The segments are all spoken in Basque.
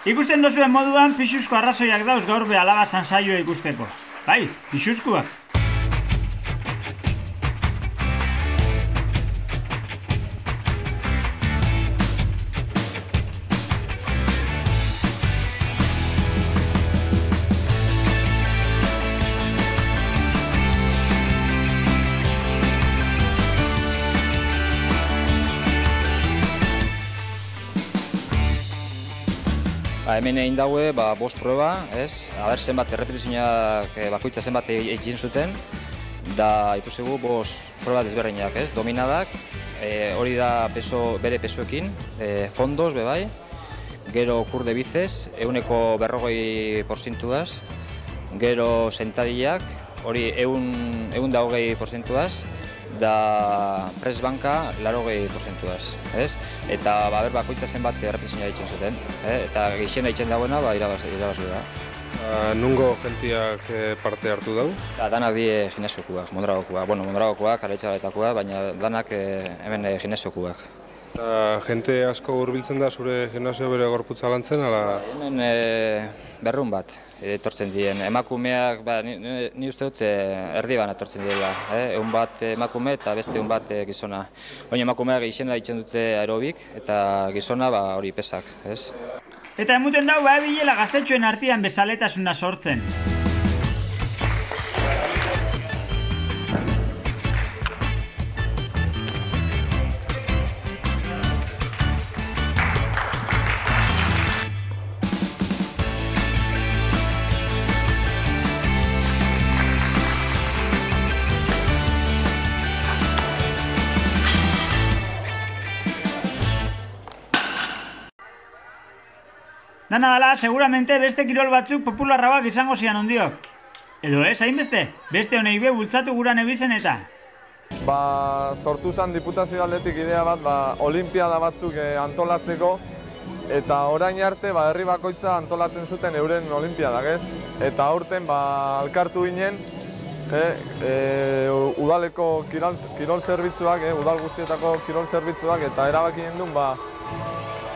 Ikusten duzuen moduan, pixuzko arrazoiak dauz gaur be alaba zansaioa ikusteko. Bai, pixuzkoak. Hemen egin daue, bost proba, ez? Aber zenbat errepetizioak bakoitza zenbat egin zuten, da ikusigu bost proba desberdinak, ez? Dominadak, hori da bere pesoekin, fondos bebai, gero kur de bizez, 140%, gero sentadillak, hori 120%, da press banka 80%, ez? Eta bakoitza zenbat errepetizioa egiten zuten, eta gehien egiten dagoena irabazi da. Nungo gentiak parte hartu dau? Danak die gimnasiokuak, Mondragokoak, Aretxabaletakoak, baina danak hemen gimnasiokuak. Jente asko hurbiltzen da zure gimnasio bere gorputza lantzen, ala? Hemen berrun bat etortzen diren. Emakumeak, ni uste dut erdi ban etortzen direla. Egun bat emakume eta beste egun bat gizona. Baina emakumeak izena ditzen dute aerobik eta gizona hori pesak, ez? Eta emuten dau bilela gaztetxoen artean bezaletasuna sortzen. Dana dala, seguramente beste kirol batzuk popularragoak izango zian ondiok. Edo ez, hainbeste, beste honei be bultzatu gura nebizen eta. Sortu zen Diputazio aldetik idea bat, olimpiada batzuk antolatzeko, eta orain arte herri bakoitza antolatzen zuten euren olimpiadak, ez? Eta aurten elkartu ginen, udaleko kirol zerbitzuak, udal guztietako kirol zerbitzuak, eta erabaki gendun,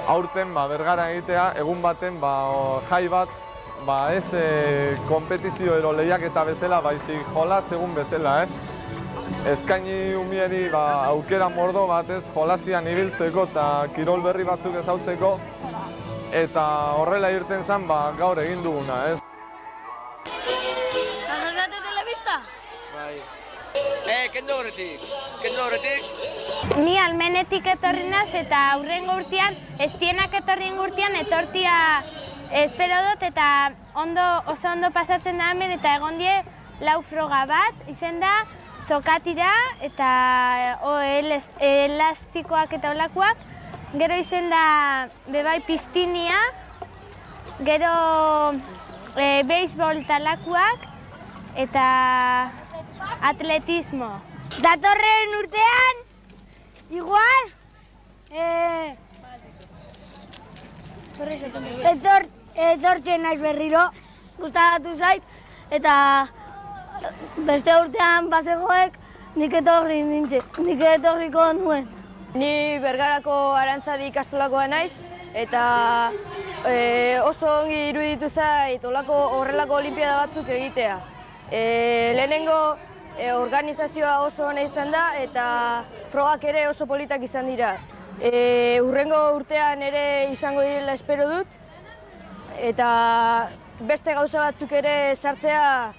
aurten Bergara egitea, egun baten jai bat, ez konpetizio ero lehiaketa bezala, baizik jolas egun bezala, ez? Eskaini umieri aukera mordo bat, ez, jolasian ibiltzeko eta kirol berri batzuk ezautzeko, eta horrela irten zen gaur egin duguna, ez? Arrasate telebista? Bai. Kendo horretik? Ni Almenetik etorri naz eta aurrengo urtean, Estienak etorrien urtean etortia espero dut eta oso ondo pasatzen da hemen eta egon die lau froga bat, izen da sokatira eta elastikoak eta olakoak, gero izen da bebai piztinia, gero beisbol talakoak eta atletismo. Datorren urtean, igual, etortzen naiz berriro, gustatu zait, eta beste urtean basegoek nik etorriko nuen. Ni Bergarako Arantzadi ikastolakoa naiz, eta oso ongi iruditu zait horrelako olimpiada batzuk egitea. Lehenengo organizazioa oso ona izan da eta frogak ere oso politak izan dira. Hurrengo urtean ere izango direla espero dut eta beste gauza batzuk ere sartzea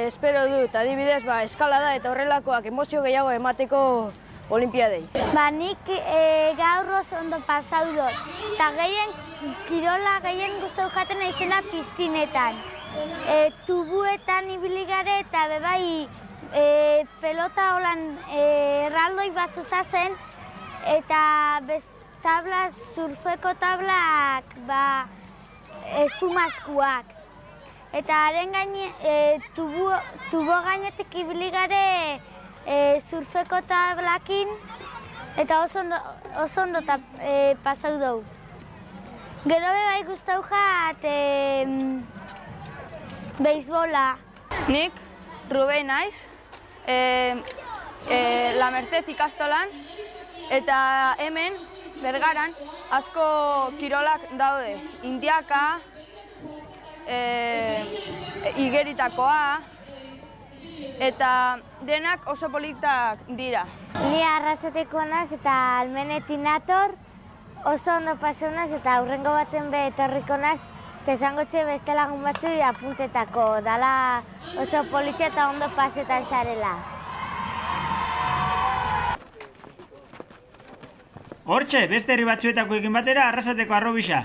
espero dut. Adibidez, eskalada eta horrelakoak emozio gehiago emateko olimpiadei. Nik gaur oso ondo pasau dut eta kirola gehien gustatu jaten izena piztinetan. Tubuetan ibili gare eta bebai pelota holan erraldoi batzu zazen eta surfeko tablak espumaskuak. Eta haren tubo gainetik ibili gare surfeko tablakin eta oso ondo pasau dugu. Gero bebai gustau jat beisbola. Nik Ruben naiz, La Merced ikastolan, eta hemen, Bergaran, asko kirolak daude. Indiaka, igeritakoa, eta denak oso politak dira. Ni Arrasateko naz eta Almenetik nator, oso ondo paseu naz eta aurrengo baten be etorriko naz, eta esango txe beste lagun batzu apuntetako, dala oso politxe eta ondo pasetan zarela. Hortxe, beste herri batzuetakoekin batera Arrasateko Arrobisa.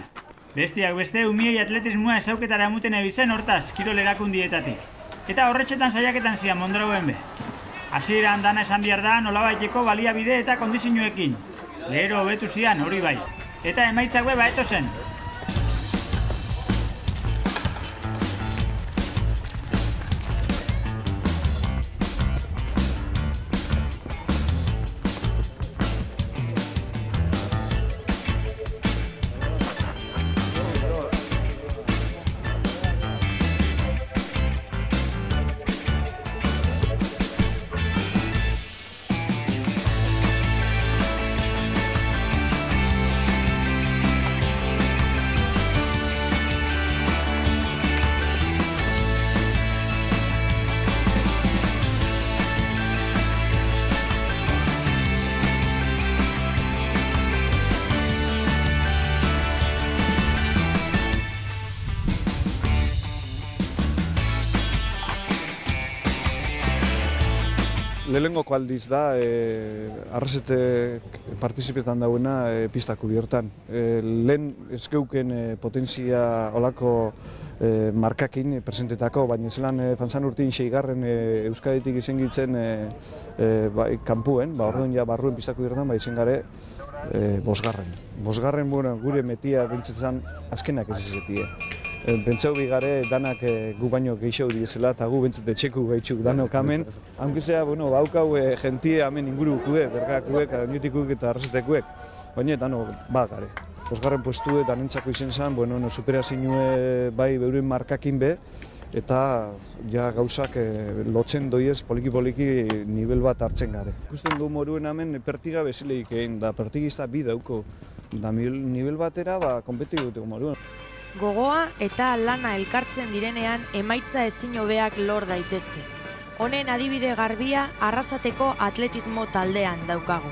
Bestiak beste umiei atletismoa ezauketara emuten ebizen hortaz, kirol erakundietatik. Eta horretxetan saiaketan zian Mondrauen be. Hasieran dana esan behar da nolabaiteko baliabide eta kondizioekin. Lehero hobetu zian hori bai. Eta emaitzak be baeto zen. Lehenengoko aldiz da, Arrasate partizipetan dauena pista kubiertan. Lehen ezkeuken potentzia olako markakin presentetako, baina zelan fanzan urtein 6. Euskaditik izen gitzen kanpuen, orduan ja barruen pista kubiertan, izen gare 5. 5. Gure metia bentsetzen azkenak ez izetie. Pentsau bigare danak gu baino gehiago diezela eta gu bentsete txeku gehitxuk danok hemen. Hankizea, baukau jentie hemen ingurukue, bergakuek, adinutikuek eta Arrasatekuek. Baina dano gare. 5. puestu eta nintzako izen zen, superazioe bai beuren markakin be, eta ja gauzak lotzen doiez poliki-poliki nivel bat hartzen gare. Ikusten du moruen hemen pertiga bezileik egin, da pertigista bi dauko, da nivel batera konpeti duteko moruen. Gogoa eta lana elkartzen direnean emaitza ezin hobeak lor daitezke. Honen adibide garbia Arrasateko atletismo taldean daukagu.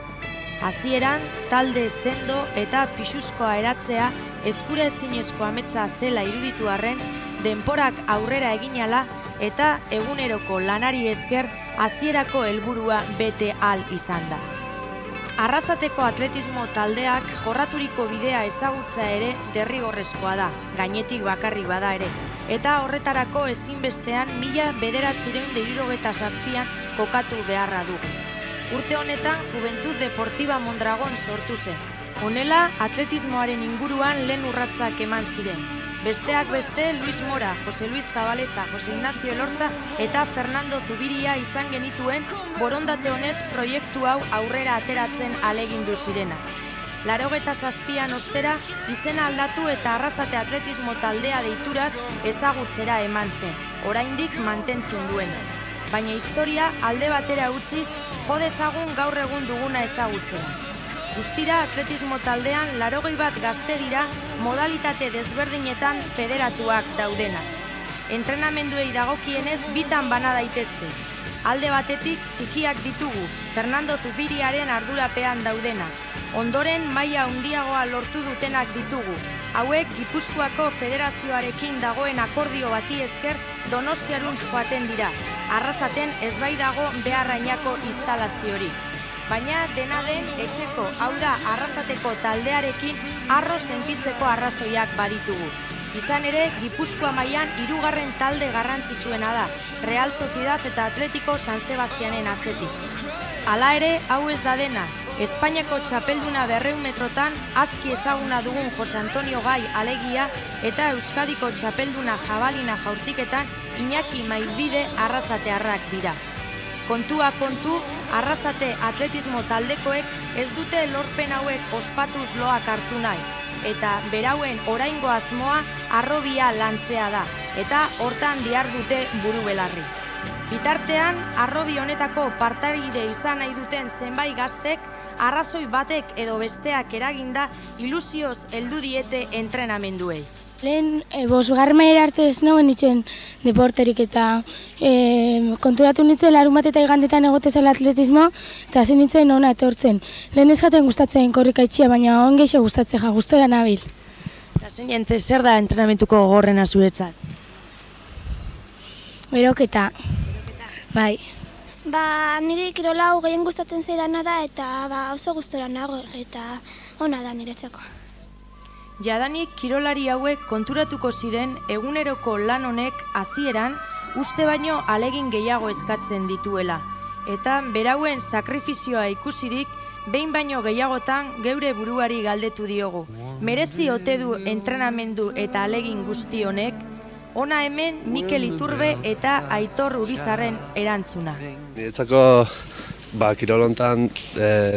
Hasieran talde sendo eta pixuzkoa eratzea eskura ezinezko ametsa zela iruditu arren, denporak aurrera eginala eta eguneroko lanari esker hasierako helburua bete ahal izan da. Arrasateko atletismo taldeak jorraturiko bidea ezagutza ere derrigorrezkoa da, gainetik bakarrik bada ere, eta horretarako ezinbestean 1967an kokatu beharra dugu. Urte honetan Juventud Deportiva Mondragon sortu zen. Honela, atletismoaren inguruan lehen urratsak eman ziren. Besteak beste, Luis Mora, Jose Luis Zabaleta, Jose Ignacio Elorza eta Fernando Zubiria izan genituen borondate honez proiektu hau aurrera ateratzen ahalegindu zirenak. 87an ostera, izena aldatu eta Arrasate atletismo taldea deituraz ezagutzera eman zen, oraindik mantentzen duena. Baina historia alde batera utziz, jo dezagun gaur egun duguna ezagutzera. Guztira atletismo taldean 81 gazte dira modalitate desberdinetan federatuak daudenak. Entrenamenduei dagokienez bitan bana daitezke. Alde batetik txikiak ditugu, Fernando Zubiriaren ardurapean daudenak. Ondoren maila handiagoa lortu dutenak ditugu. Hauek Gipuzkoako federazioarekin dagoen akordio bati esker Donostiaruntz joaten dira. Arrasaten ez bai dago beharrainako instalaziorik. Baina dena den etxeko, hau da Arrasateko taldearekin harro sentitzeko arrazoiak baditugu. Izan ere, Gipuzkoa mailan 3. talde garrantzitsuena da, Real Sociedad eta Atletico San Sebastianen atzetik. Hala ere, hau ez da dena, Espainiako txapelduna 200 metrotan aski ezaguna dugun Jose Antonio Gai alegia eta Euskadiko txapelduna jabalina jaurtiketan Iñaki Mailbide arrasatearrak dira. Kontua kontu, Arrasate atletismo taldekoek ez dute lorpen hauek ospatuz loak hartu nahi, eta berauen oraingo asmoa harrobia lantzea da, eta hortan dihardute buru belarri. Bitartean, harrobi honetako partaide izan nahi duten zenbait gaztek, arrazoi batek edo besteak eraginda ilusioz heldu diete entrenamenduei. Lehen, bosgarren arte ez nagoen nintzen deporterik eta konturatu nintzen larun bat eta igandetan egotezala atletismo eta hasi nintzen ona etortzen. Lehen ez jaten gustatzen korrika itxia, baina on gehiago gustatzen gustora nabil. Eta zein zer da entrenamentuko gogorrena zuretzat? Beroketa. Bai. Nire kirola hau gehien gustatzen zaidana da eta oso gustora nago eta ona da niretzako. Jadanik kirolari hauek konturatuko ziren eguneroko lan honek hasieran uste baino ahalegin gehiago eskatzen dituela. Eta berauen sakrifizioa ikusirik behin baino gehiagotan geure buruari galdetu diogu. Merezi ote du entrenamendu eta ahalegin guzti honek? Ona hemen Mikel Iturbe eta Aitor Urizarren erantzuna. Niretzako kirol hontan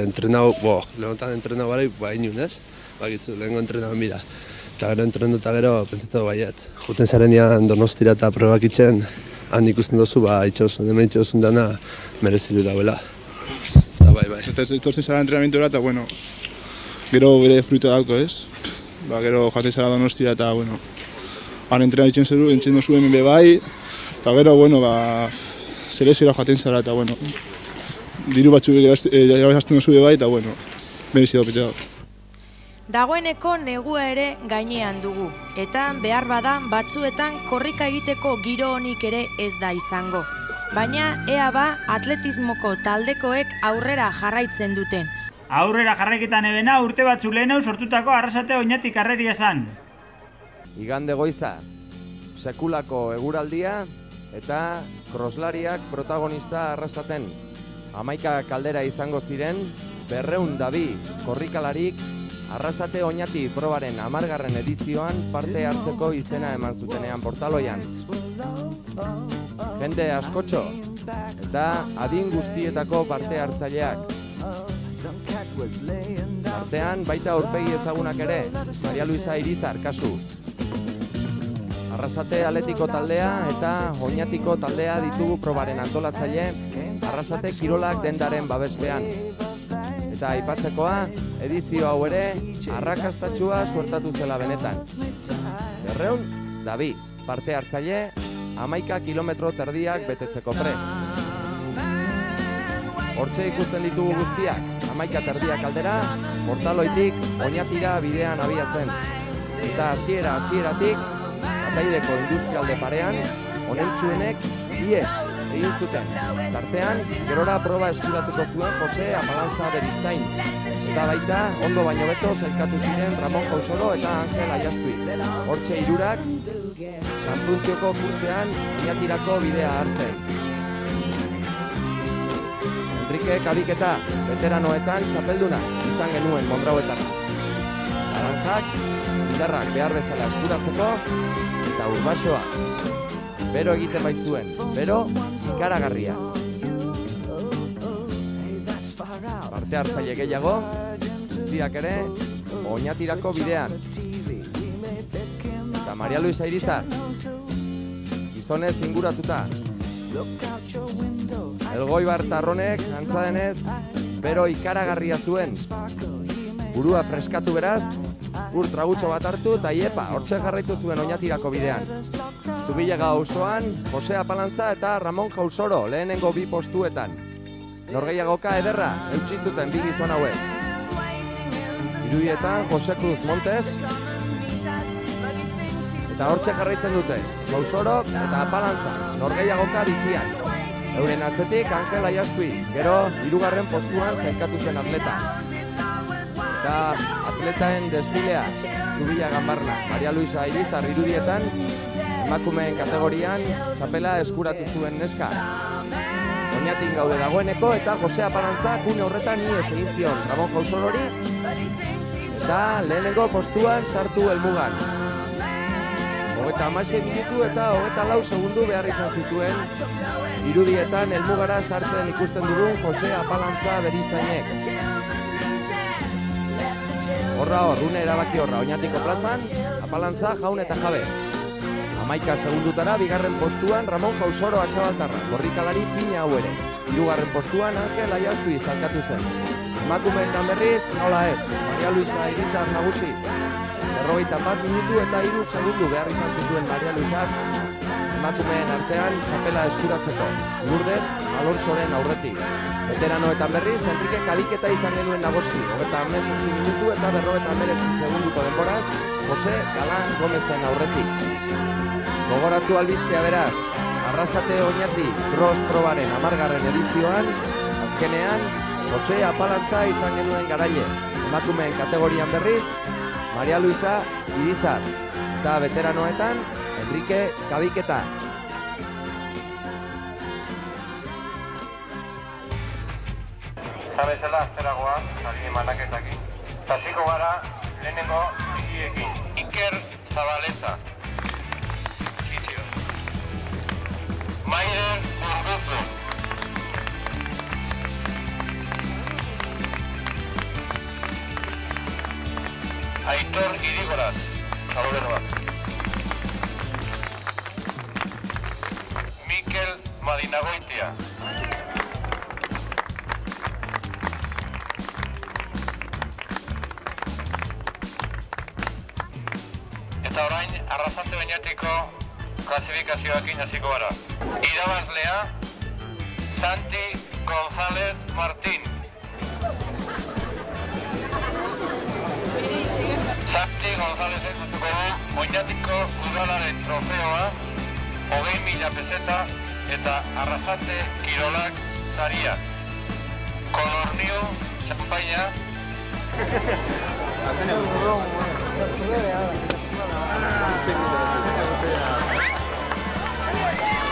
entrenau barai inun ez? Bakitzu, lehenko entrenaban bida. Eta gero entrenatuta gero, pentsatu baiet. Juten zarenean Donostira eta probak itzen, han ikusten duzu, hemen itxauzun dana mereziru dauela. Eta bai. Eta etortzen zara entrenamentura eta, gero bere fruita dauko, ez? Gero jaten zara Donostira eta, han entrenatzen zeru, entzen duzu hemen bai, eta gero, selezioa jaten zara eta, diru batzuk jabazten duzu bai, eta, merezidu petxatu. Dagoeneko negua ere gainean dugu, eta behar badan batzuetan korrika egiteko giro honik ere ez da izango. Baina ea atletismoko taldekoek aurrera jarraitzen duten. Aurrera jarraiketan ebena urte batzu lehenau sortutako Arrasate Oñati karreria zan. Igande goiza, sekulako eguraldia eta kroslariak protagonista Arrasaten. 11 kaldera izango ziren, 202 korrikalarik Arrasate Oñati probaren 10. edizioan parte hartzeko izena eman zutenean Portaloian. Jende askotxo eta adin guztietako parte hartzaileak. Artean baita aurpegi ezagunak ere, Maria Luisa Irizar kasu. Arrasate Atletiko taldea eta Oñatiko taldea ditugu probaren antolatzaile Arrasate Kirolak dendaren babespean. Eta aipatzekoa, edizio hau ere, arrakastatxua suertatu zela benetan. 202 parte hartzaile, 11 kilometro terdiak betetzeko prest. Hortxe ikusten ditugu guztiak, 11 terdiak aldera, Portaloitik Oñatira bidean abiatzen. Eta hasieratik, Ataideko industrialde parean, honentsuenek ies egin zuten. Tartean, gerora proba eskuratuko zuen Jose Apalantza Beristain. Eta baita, ondo baino beto zailkatu ziren Ramon Jausoro eta Angel Aiastui. Hortxe hirurak, Santuntzioko kurtzean Oñatirako bidea hartzen. Enrique Kabiketa, veteranoetan txapelduna izan genuen Mondrauetan. Aranjak, indarrak behar bezala eskuratzeko, eta Urbasoa. Bero egiten baitzuen, bero ikaragarria. Parte hartzaile gehiago, guztiak ere, Oñatirako bidean. Eta Maria Luisa Irizar, gizonez inguratuta. Elgoibar Tarronek, antza denez, bero ikaragarria zuen. Burua freskatu beraz, tragutxo bat hartu eta iepa, hortxe jarraitu zuen Oñatirako bidean. Zubillaga auzoan, Jose Apalantza eta Ramon Jausoro lehenengo 2 postuetan. Norgehiagoka ederra, eutxintzuten 2 gizon hauek. Irudietan, Jose Cruz Montes, eta hortxe jarraitzen dute, Jausoro eta Apalantza, norgehiagoka bizian. Euren atzetik Angel Aiastui, gero 3. postuan zailkatu zen atleta. Eta atletaen desfilea, Zubillagan barna, Maria Luisa Irizar irudietan, emakumeen kategorian, txapela eskuratu zuen neska. Oñatin gaude dagoeneko eta Jose Apalantza une horretan ies egin zion Ramon Jausorori, eta lehenengo postuan sartu helmugan. 36 minutu eta 24 segundu behar izan zituen, irudietan helmugara sartzen ikusten dugun Jose Apalantza Beristainek. Horra une erabaki horra, Oñatiko plazan, Apalantza jaun eta jabe. 11 segundutara bigarren postuan Ramon Jausoro atxabaltarra, korrikalari fina hau ere. Hirugarren postuan Angel Aiaztui salkatu zen. Emakumeenetan berriz, nola ez, Maria Luisa Irizar nagusi. 41 minutu eta 3 segundu behar izan zituen Maria Luisak emakumeen artean txapela eskuratzeko. Lourdes Alonsoren aurretik. Veteranoetan berriz, Enrique Kadiketa izan genuen nagusi. 38 minutu eta 59 segunduko denboraz, Jose Galán Gomezen aurretik. Gogoratu albistea beraz, Arrasate Oñati cross probaren 10. edizioan, azkenean, Jose Apalantza izan genuen garaile. Emakumeen kategorian berriz, Maria Luisa Irizar, eta veteranoetan, Enrique Kadiketa. Zabezela azteragoa, salini manaketekin. Hasiko gara, lehenengo bigiekin. Iker Zabaleza. Txitxio. Maider Urduzu. Aitor Irigoraz. Zabalenoa. Mikel Madinagoitia. Eta orain, Arrasate Oñatiko klasifikazioakin hasiko gara. Irabazlea, Santi González Martín. Santi González ezutzuko du Oñatiko udalaren trofeoa, 20.000 peseta eta Arrasate Kirolak saria. Kolornio, txampaina.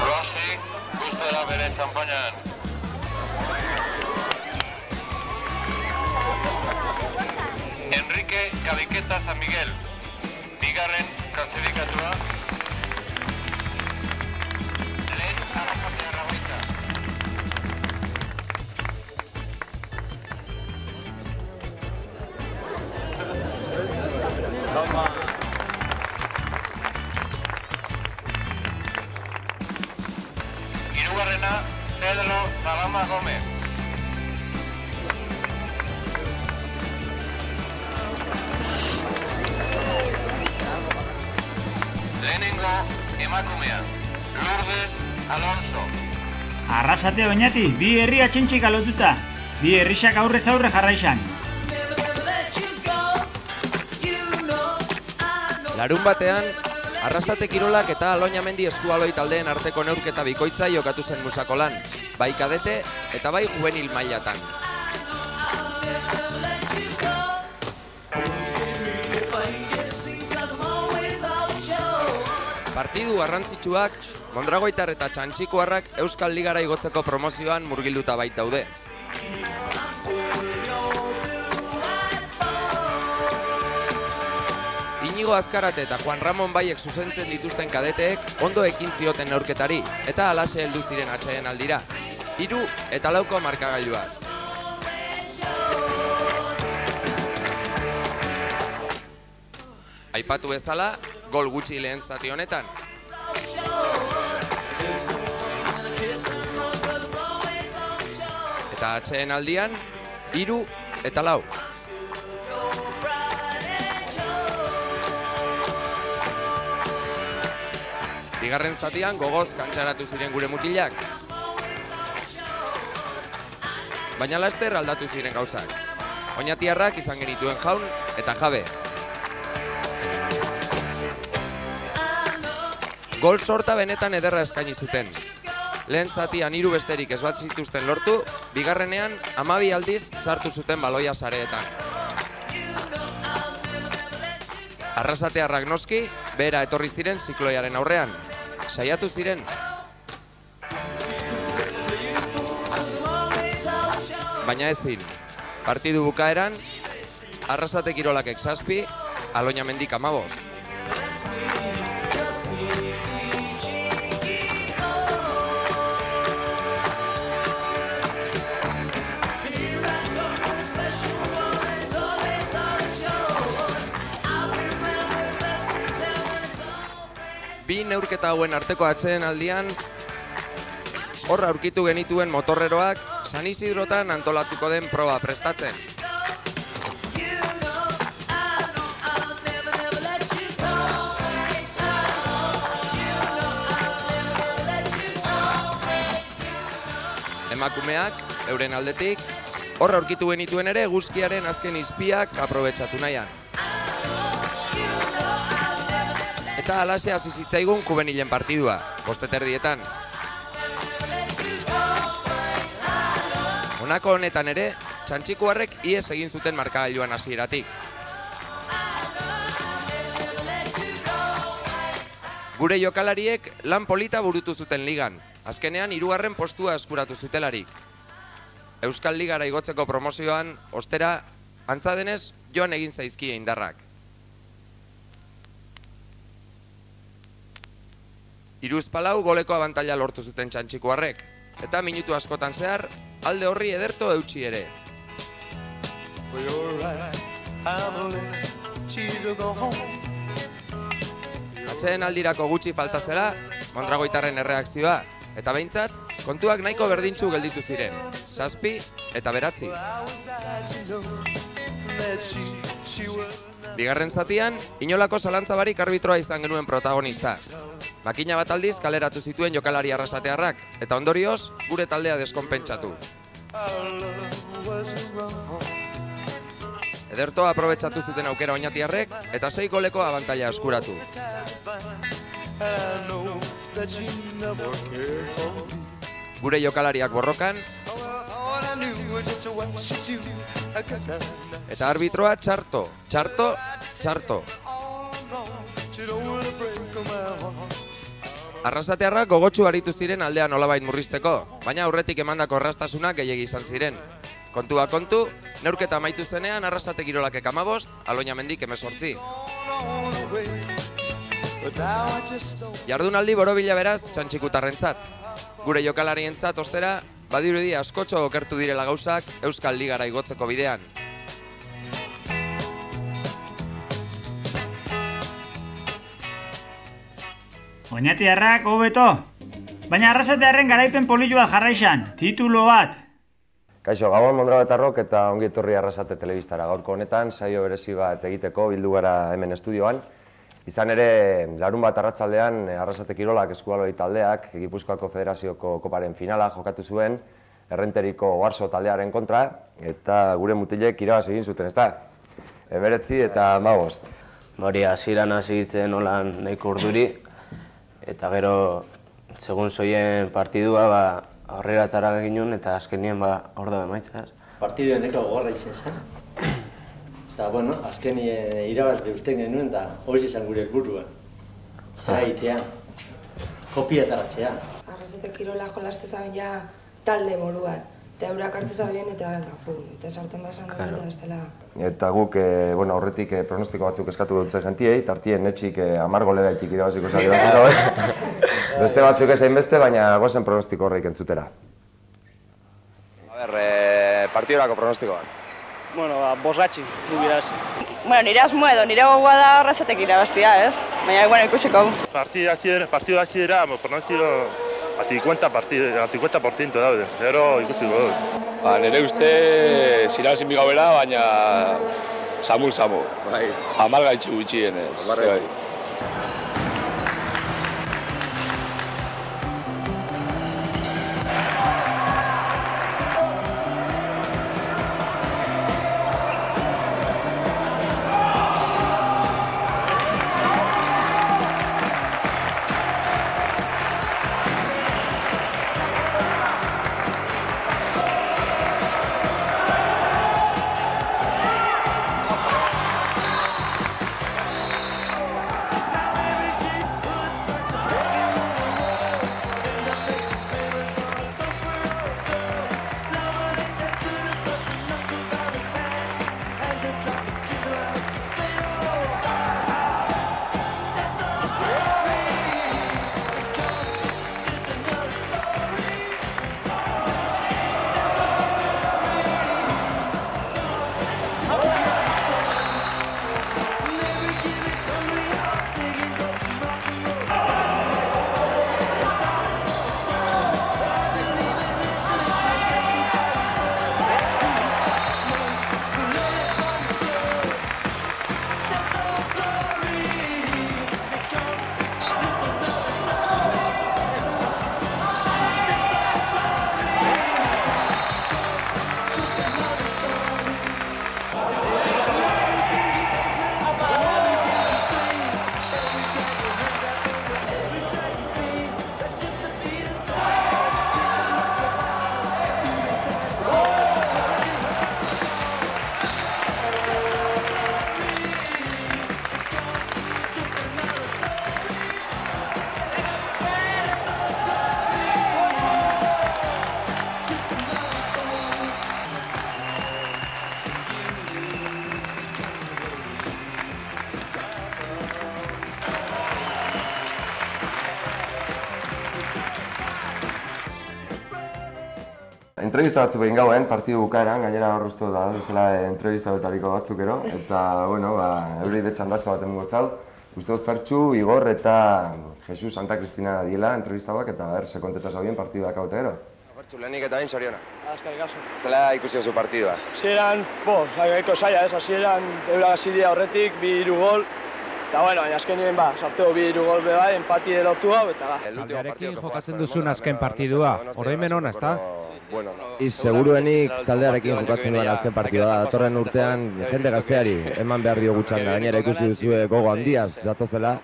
Rossi, guztera bere txampainan. Enrique Kadiketa San Miguel, bigarren klasifikatua. Lehen Arrasate Arrabaita. Hirugarrena, Pedro Zalama Gómez. Lehenengo emakumea, Lourdes Alonso. Arrasate Oñati, bi herri atxintxik alotuta. Bi herrixak aurrez aurre jarraixan. Larun batean, Arrasate Kirolak eta Aloñamendi Eskualoi taldeen arteko neurketa bikoitza jokatu zen Musakolan, bai kadete eta bai juvenil mailatan. Partidu garrantzitsuak, Mondragoitar eta Txantxikoarrak Euskal Ligara igotzeko promozioan murgilduta baitaude. Inigo Azkarate eta Juan Ramon Baiek zuzentzen dituzten kadeteek ondo ekin zioten neurketari eta halaxe heldu ziren atxeen aldira. 3 eta 4 markagailuaz. Aipatu bezala, gol gutxi lehen zati honetan. Eta atxeen aldian, 3 eta 4. Bigarren zatian gogoz kantxaratu ziren gure mutilak. Baina laster aldatu ziren gauzak. Oñatiarrak izan genituen jaun eta jabe. Gol sorta benetan ederra eskaini zuten. Lehen zatian 3 besterik ez bat zituzten lortu, bigarrenean 12 aldiz sartu zuten baloia sareetan. Arrasatearrak noski, behera etorri ziren zikloiaren aurrean. Saiatu ziren. Baina ezin, partidu bukaeran, Arrasate Kirolakek 7, Aloñamendik 15. Bi neurketa hauen arteko atseden aldian, hor aurkitu genituen motorreroak San Isidrotan antolatuko den proba prestatzen. Emakumeak, euren aldetik, hor aurkitu genituen ere eguzkiaren azken izpiak aprobetxatu nahian. Eta alaxe hasi zitzaigun juvenilen partidua, 5:30. Honako honetan ere, txantxikuarrek ihes egin zuten markagailuan hasieratik. Gure jokalariek lan polita burutu zuten ligan, azkenean 3. postua eskuratu zutelarik. Euskal Ligara igotzeko promozioan, ostera, antza denez, joan egin zaizkie indarrak. 3-4 goleko abantaila lortu zuten txantxikuarrek, eta minutu askotan zehar, alde horri ederto eutsi ere. Atseden aldirako gutxi falta zela, mondragoitarren erreakzioa, eta behintzat, kontuak nahiko berdintzu gelditu ziren, 7 eta 9. Bigarren zatian, inolako zalantzabarik arbitroa izan genuen protagonista. Makina bat aldiz kaleratu zituen jokalari arrasatearrak, eta ondorioz, gure taldea deskonpentsatu. Ederto aprobetxatu zuten aukera oinatiarrek, eta 6 goleko abantaila eskuratu. Gure jokalariak borrokan, eta arbitroa txarto. Arrasatearrak gogotsu aritu ziren aldean nolabait murrizteko, baina aurretik emandako erraztasunak gehiegi izan ziren. Kontua kontu, neurketa amaitu zenean Arrasate Kirolakek 15, Aloñamendik 18. Jardunaldi borobila beraz txantxikutarrentzat. Gure jokalarientzat ostera, badirudi askotxo okertu direla gauzak Euskal Ligara igotzeko bidean. Oñatiarrak hobeto, baina Arrasatearren garaipen polilu bat jarraixan, titulo bat. Kaixo, Gabon Mondragoetarrok eta ongi etorri Arrasate Telebistara. Gaurko honetan saio berezi bat egiteko bildu gara hemen estudioan. Izan ere, larun bat arratsaldean Arrasate Kirolak eskubaloi taldeak Gipuzkoako Federazioko koparen finala jokatu zuen Errenteriko Oarso taldearen kontra, eta gure mutilek irabaz egin zuten, ezta? 19 eta 15. Hori hasieran hasi ditzen holan nahiko urduri, eta gero, segun zoien partidua, aurreratara ginen eta azkenien hor da emaitza. Partidua neko gogorra izan zen. Eta, bueno, azkenien irabaz behusten genuen eta hori izan gure helburua. Zera egitea, kopietaratzea. Arrasate Kirola jolaste zaben ja talde moruan. Eta eurak hartze zaben eta venga, fun. Eta sartzen bazan gara eta ez dela. Eta guk, aurretik pronostiko batzuk eskatu dutzen jentiei, tartien netxik 10 golegaitik irabaziko zari bat. Beste batzuk ezain beste, baina gozen pronostiko horreik entzutera. Partidorako pronostiko bat. Bueno, bosgatxi, du irabazi. Bueno, nire asmoa edo, nire gogoa da Arrasatek irabaztia, ez? Baina, bueno, ikusiko. Partido hasi dira, pronostiko a 50% daude, gero ikusiko daude. Nire uste zirabazin bigabela, baina samul. 10 gaitxi gutxienez. Entrevista batzuk egin gauen, partidu bukaeran, gainera hor uste da, zela entrevista betariko batzuk ero, eta, bueno, euri betxandatxo bat emungo txal. Uste dut Fertxu, Igor eta Jesus Santa Cristina diela entrevistabak, eta se kontetaz hau bien partiduak haute ero. Fertxu, lehenik eta bain zoriona. Azkarik aso. Zela ikusi oso partidua? Hasieran, eko zaila ez, hasieran eurak hasidia horretik, 2-3 gol. Eta bueno, baina azkenien sarteo 2-3 gol bai, empati lortu hau, eta da. Taldearekin jokatzen duzun azken partidua, oroimen ona, ezta? Seguruenik taldearekin jokatzen duen azken partidua da. Datorren urtean jende gazteari eman behar dio gutxan da. Gainera ikusi duzue gogo handiaz datozela.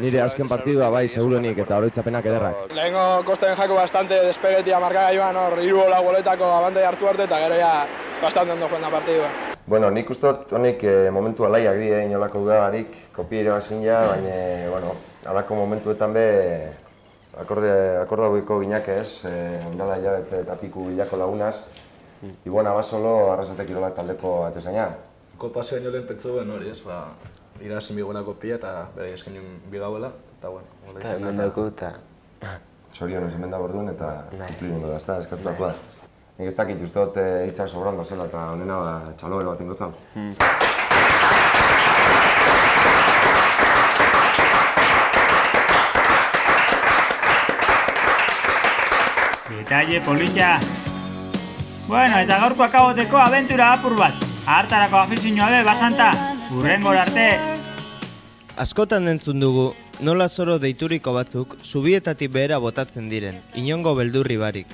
Nire azken partidua bai seguruenik eta oroitzapenak ederrak. Lehenko kosten jako bastante despegetia markagailuan hor 3 goletako abandai hartu arte eta gero ja bastante ondo joan da partidua. Bueno, nik uste dut honik momentu alaiak die, inolako dudarik, kopi ere bazin ja, baina, bueno, alako momentuetan be akorda goiko ginak ez, ondala hilabete eta piku bilako lagunaz, Ibona basolo arrasatek kirolak taldeko atezaina. Kopazioa nio lehen pentsu duen hori ez, irazin biguna kopia eta bera esken nion bigauela, eta bueno, hola izan hemen dauko eta... Zorionez hemen da borduen eta kumplimendu da, ezta, eskatutako da. Nik ez dakit uste dut hitzak sobran da zela eta honena txalobero bat ingotzan. Detalle polita. Bueno, eta gaurko akaboteko abentura apur bat. Hartarako afizioa be, basanta. Hurrengor arte. Askotan entzun dugu, nola zoro deituriko batzuk zubietatik behera botatzen diren, inongo beldurri barik.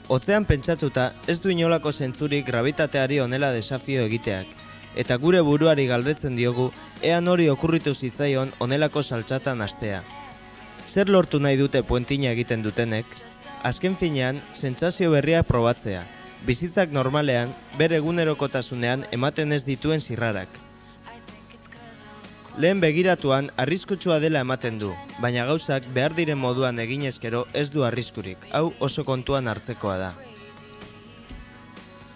Hotzean pentsatuta, ez du inolako zentzurik grabitateari honela desafio egiteak, eta gure buruari galdetzen diogu, ea nori okurritu zitzaion honelako saltxatan astea. Zer lortu nahi dute puentina egiten dutenek? Azken finean, sentsazio berriak probatzea, bizitzak normalean, bere egunerokotasunean ematen ez dituen zirrarak. Lehen begiratuan, arriskutsua dela ematen du, baina gauzak behar diren moduan egin ezkero ez du arriskurik, hau oso kontuan hartzekoa da.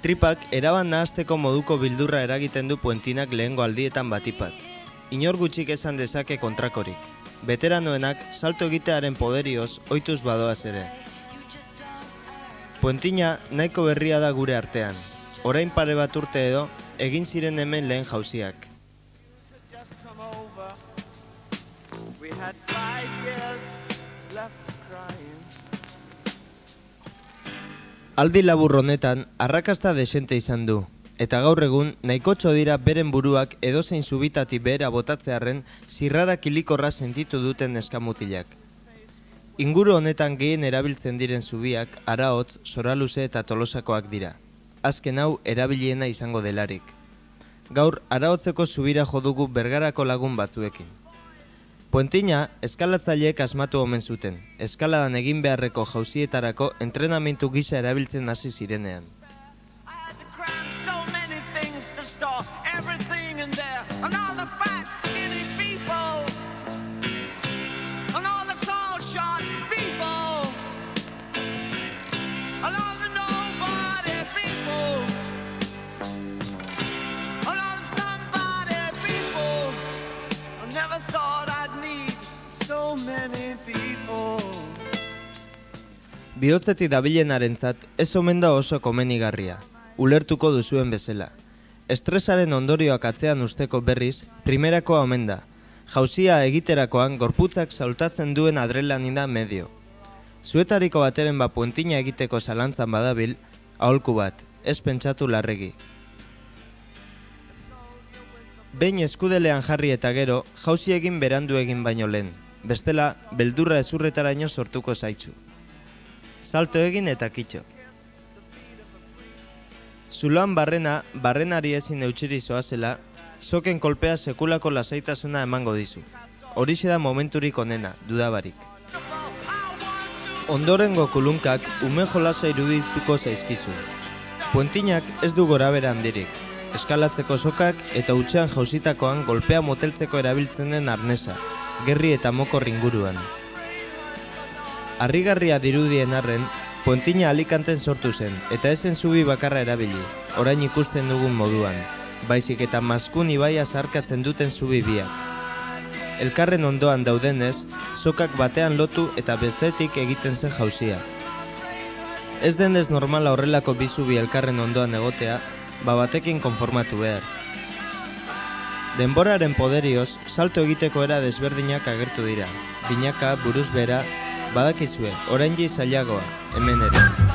Tripak eraban nahazteko moduko bildurra eragiten du puentinak lehengo aldietan batipat. Inor gutxik esan dezake kontrakorik. Veteranoenak salto egitearen poderioz ohituz badoaz ere. Puentina nahiko berria da gure artean. Orain pare bat urte edo, egin ziren hemen lehen jauziak. Aldi labur honetan, arrakasta desente izan du, eta gaur egun nahikotxo dira beren buruak edozein zubitatik behera botatzearen zirrara kilikorra sentitu duten eskamutilak. Inguru honetan gehien erabiltzen diren zubiak Araotz, Soraluze eta Tolosakoak dira. Azken hau erabiliena izango delarik. Gaur Araotzeko zubira jodugu Bergarako lagun batzuekin. Puentina, eskalatzaileek asmatu omen zuten, eskaladan egin beharreko jauzietarako entrenamentu gisa erabiltzen hasi zirenean. Bihotzetik dabilenarentzat ez omen da oso komenigarria, ulertuko duzuen bezala. Estresaren ondorioak atzean usteko berriz, primerakoa omen da. Jauzia egiterakoan gorputzak saultatzen duen adrenalina medio. Zuetariko bateren puentina egiteko zalantzan badabil, aholku bat, ez pentsatu larregi. Behin eskudelean jarri eta gero, jauzi egin berandu egin baino lehen. Bestela, beldurra ezurretaraino sortuko zaitzu. Salto egin eta kitxo. Zuloan barrenari ezin eutxiri zoazela, soken kolpea sekulako lasaitasuna emango dizu. Horixe da momenturik onena, dudabarik. Ondorengo kulunkak ume jolasa irudituko zaizkizu. Puentinak ez du gorabera handirik. Eskalatzeko sokak eta hutsean jauzitakoan golpea moteltzeko erabiltzen den arnesa, gerri eta mokor inguruan. Harrigarria dirudien arren, puentina Alicanten sortu zen, eta ezen zubi bakarra erabili, orain ikusten dugun moduan, baizik eta Maskun ibaia zarkatzen duten zubi biak. Elkarren ondoan daudenez, sokak batean lotu eta bestetik egiten zen jauzia. Ez denez normala horrelako bizubi elkarren ondoan egotea, batekin konformatu behar. Denboraren poderioz, salto egiteko era desberdinak agertu dira. Binaka, buruz bera, badakizue, orain zailagoa, hemen ere.